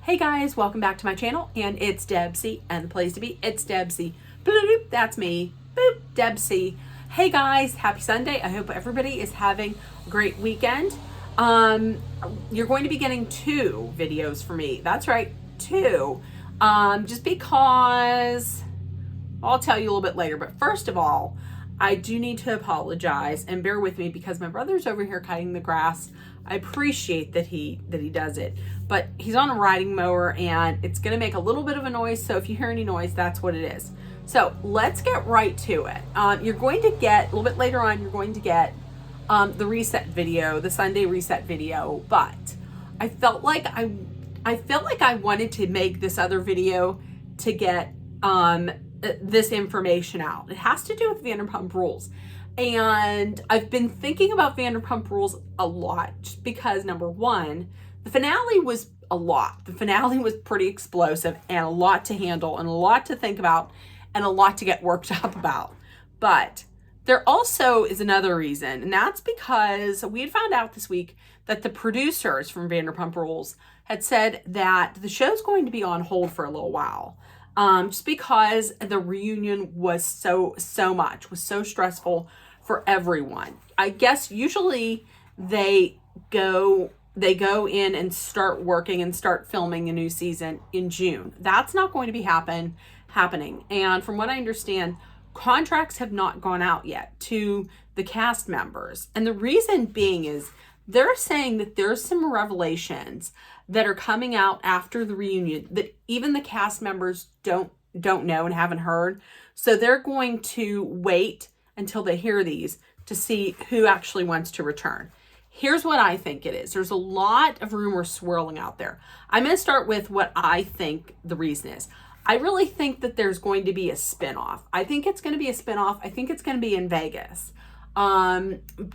Hey guys, welcome back to my channel, and it's Debsy, and the place to be, it's Debsy. That's me. Boop, Debsy. Hey guys, happy Sunday. I hope everybody is having a great weekend. You're going to be getting 2 videos from me. That's right, 2. Just because I'll tell you a little bit later, but first of all, I do need to apologize and bear with me because my brother's over here cutting the grass. I appreciate that he does it, but he's on a riding mower and it's going to make a little bit of a noise. So if you hear any noise, that's what it is. So let's get right to it. You're going to get a little bit later on, you're going to get the reset video, the Sunday reset video, but I felt like I wanted to make this other video to get this information out. It has to do with Vanderpump Rules. And I've been thinking about Vanderpump Rules a lot just because, number one, the finale was a lot. The finale was pretty explosive and a lot to handle and a lot to think about and a lot to get worked up about. But there also is another reason, and that's because we had found out this week that the producers from Vanderpump Rules had said that the show's going to be on hold for a little while. Just because the reunion was so stressful for everyone. I guess usually they go in and start working and start filming a new season in June. That's not going to be happening. And from what I understand, contracts have not gone out yet to the cast members. And the reason being is they're saying that there's some revelations that are coming out after the reunion that even the cast members don't know and haven't heard. So they're going to wait until they hear these to see who actually wants to return. Here's what I think it is. There's a lot of rumors swirling out there. I'm going to start with what I think the reason is. I really think that there's going to be a spinoff. I think it's going to be a spinoff. I think it's going to be in Vegas.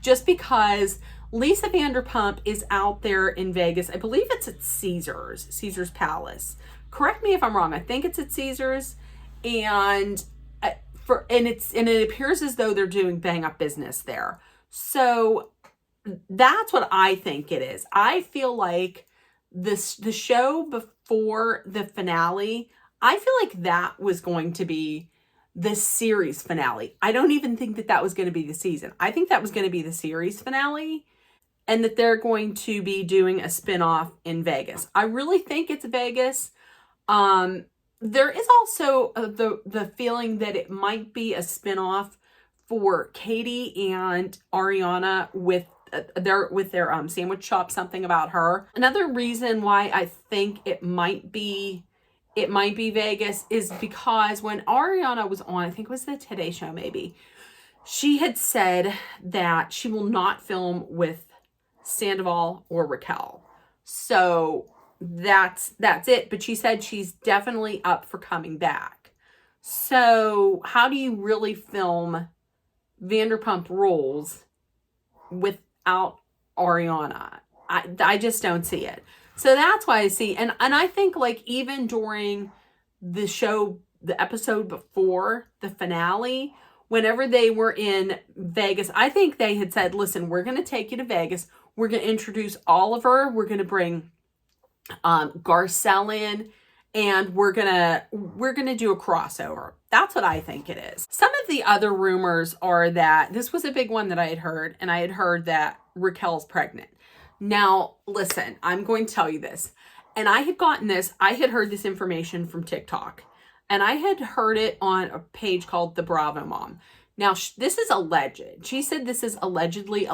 Just because Lisa Vanderpump is out there in Vegas. I believe it's at Caesar's Palace. Correct me if I'm wrong. I think it's at Caesar's, and it appears as though they're doing bang up business there. So that's what I think it is. I feel like the show before the finale, I feel like that was going to be the series finale. I don't even think that was going to be the season. I think that was going to be the series finale, and that they're going to be doing a spinoff in Vegas. I really think it's Vegas. There is also the feeling that it might be a spinoff for Katie and Ariana with their sandwich shop, something about her. Another reason why I think it might be Vegas is because when Ariana was on, I think it was the Today Show maybe, she had said that she will not film with Sandoval or Raquel. So that's it. But she said she's definitely up for coming back. So how do you really film Vanderpump Rules without Ariana? I just don't see it. So that's why I see, and I think like even during the show, the episode before the finale, whenever they were in Vegas, I think they had said, listen, we're going to take you to Vegas. We're going to introduce Oliver. We're going to bring Garcelle in, and we're going to do a crossover. That's what I think it is. Some of the other rumors are that this was a big one that I had heard, and I had heard that Raquel's pregnant. Now, listen, I'm going to tell you this. And I had heard this information from TikTok. And I had heard it on a page called the Bravo Mom. Now, this is alleged. She said this is allegedly.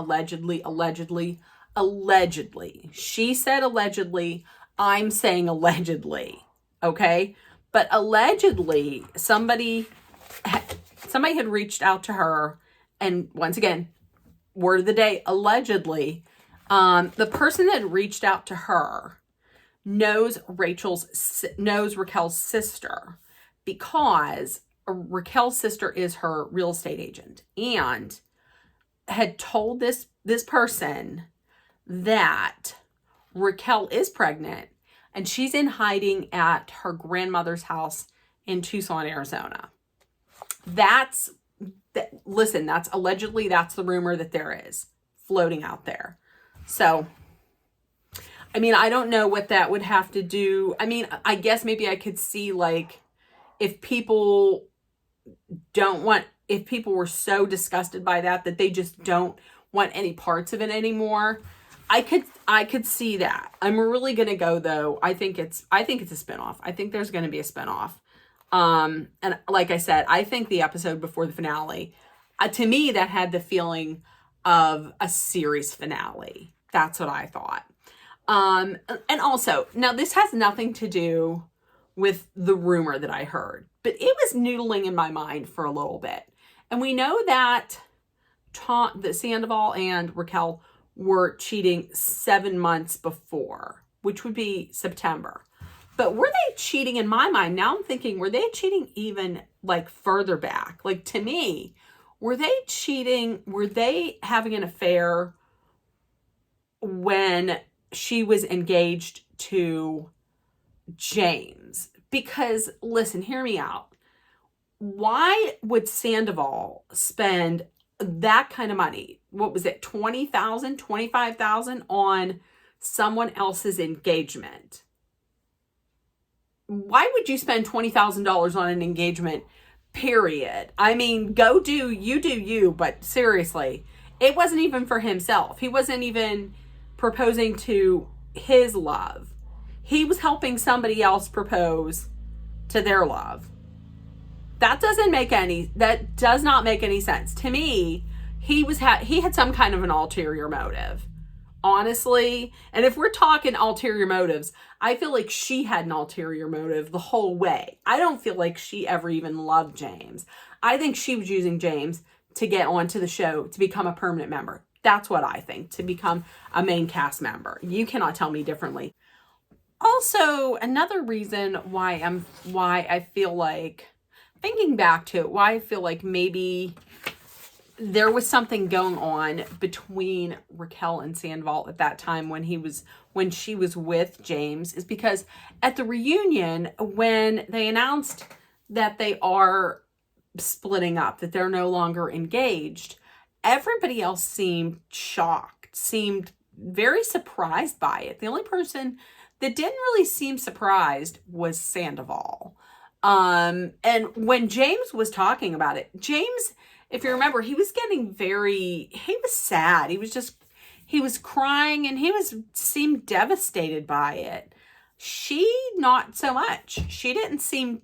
She said allegedly. I'm saying allegedly. Okay? But allegedly, somebody had reached out to her. And once again, word of the day, allegedly. The person that reached out to her knows Raquel's sister, because Raquel's sister is her real estate agent, and had told this person that Raquel is pregnant and she's in hiding at her grandmother's house in Tucson, Arizona. Listen, that's allegedly, that's the rumor that there is floating out there. So I mean, I don't know what that would have to do. I mean, I guess maybe I could see like if people if people were so disgusted by that they just don't want any parts of it anymore. I could see that. I'm really gonna go though. I think it's a spinoff. I think there's gonna be a spinoff. And like I said, I think the episode before the finale, to me, that had the feeling of a series finale. That's what I thought. And also, now this has nothing to do with the rumor that I heard, but it was noodling in my mind for a little bit. And we know that Sandoval and Raquel were cheating 7 months before, which would be September. But were they cheating in my mind? Now I'm thinking, were they cheating even like further back? Like to me, were they cheating? Were they having an affair when she was engaged to James? Because listen, hear me out. Why would Sandoval spend that kind of money? What was it? $20,000, $25,000 on someone else's engagement? Why would you spend $20,000 on an engagement, period? I mean, go do you, but seriously, it wasn't even for himself. He wasn't even proposing to his love. He was helping somebody else propose to their love. That does not make any sense. To me, he had some kind of an ulterior motive. Honestly, and if we're talking ulterior motives, I feel like she had an ulterior motive the whole way. I don't feel like she ever even loved James. I think she was using James to get onto the show, to become a permanent member. That's what I think, to become a main cast member. You cannot tell me differently. Also, another reason why I feel like, thinking back to it, why I feel like maybe there was something going on between Raquel and Sandoval at that time when she was with James, is because at the reunion, when they announced that they are splitting up, that they're no longer engaged, everybody else seemed shocked, seemed very surprised by it. The only person that didn't really seem surprised was Sandoval. And when James was talking about it, James, if you remember, he was sad. He was crying and seemed devastated by it. She, not so much. She didn't seem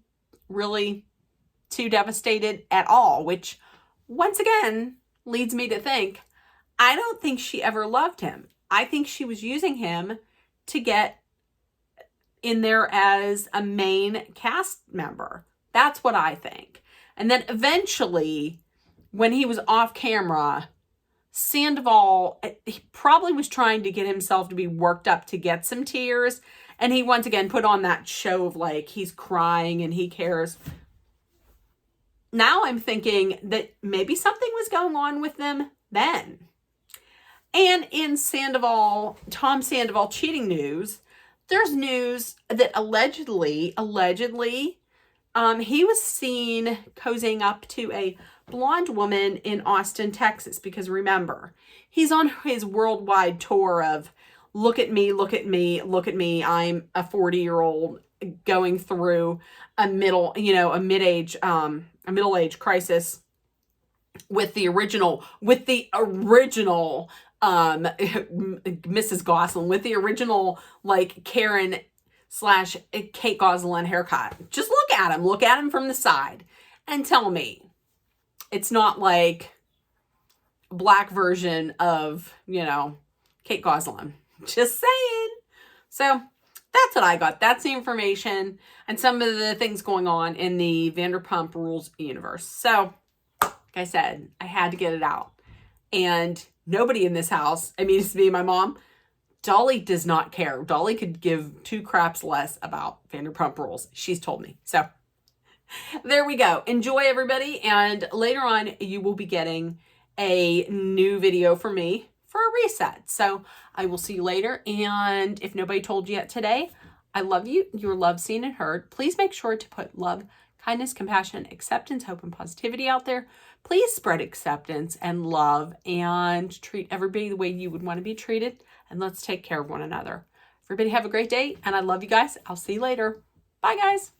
really too devastated at all, which once again leads me to think, I don't think she ever loved him. I think she was using him to get in there as a main cast member. That's what I think. And then eventually, when he was off camera, Sandoval, he probably was trying to get himself to be worked up to get some tears. And he once again put on that show of like, he's crying and he cares. Now I'm thinking that maybe something was going on with them then. And in Tom Sandoval cheating news, there's news that allegedly, he was seen cozying up to a blonde woman in Austin, Texas, because remember, he's on his worldwide tour of look at me, look at me, look at me. I'm a 40-year-old going through a middle-age crisis with the original Mrs. Goslin, with the original like Karen / Kate Goslin haircut. Just look at him from the side and tell me it's not like a black version of, Kate Goslin. Just saying. So that's what I got. That's the information and some of the things going on in the Vanderpump Rules universe. So, like I said, I had to get it out. And nobody in this house, it's me and my mom, Dolly does not care. Dolly could give 2 craps less about Vanderpump Rules. She's told me. So there we go. Enjoy, everybody. And later on, you will be getting a new video from me for a reset. So I will see you later. And if nobody told you yet today, I love you. You're loved, seen, and heard. Please make sure to put love, kindness, compassion, acceptance, hope, and positivity out there. Please spread acceptance and love and treat everybody the way you would want to be treated. And let's take care of one another. Everybody have a great day, and I love you guys. I'll see you later. Bye, guys.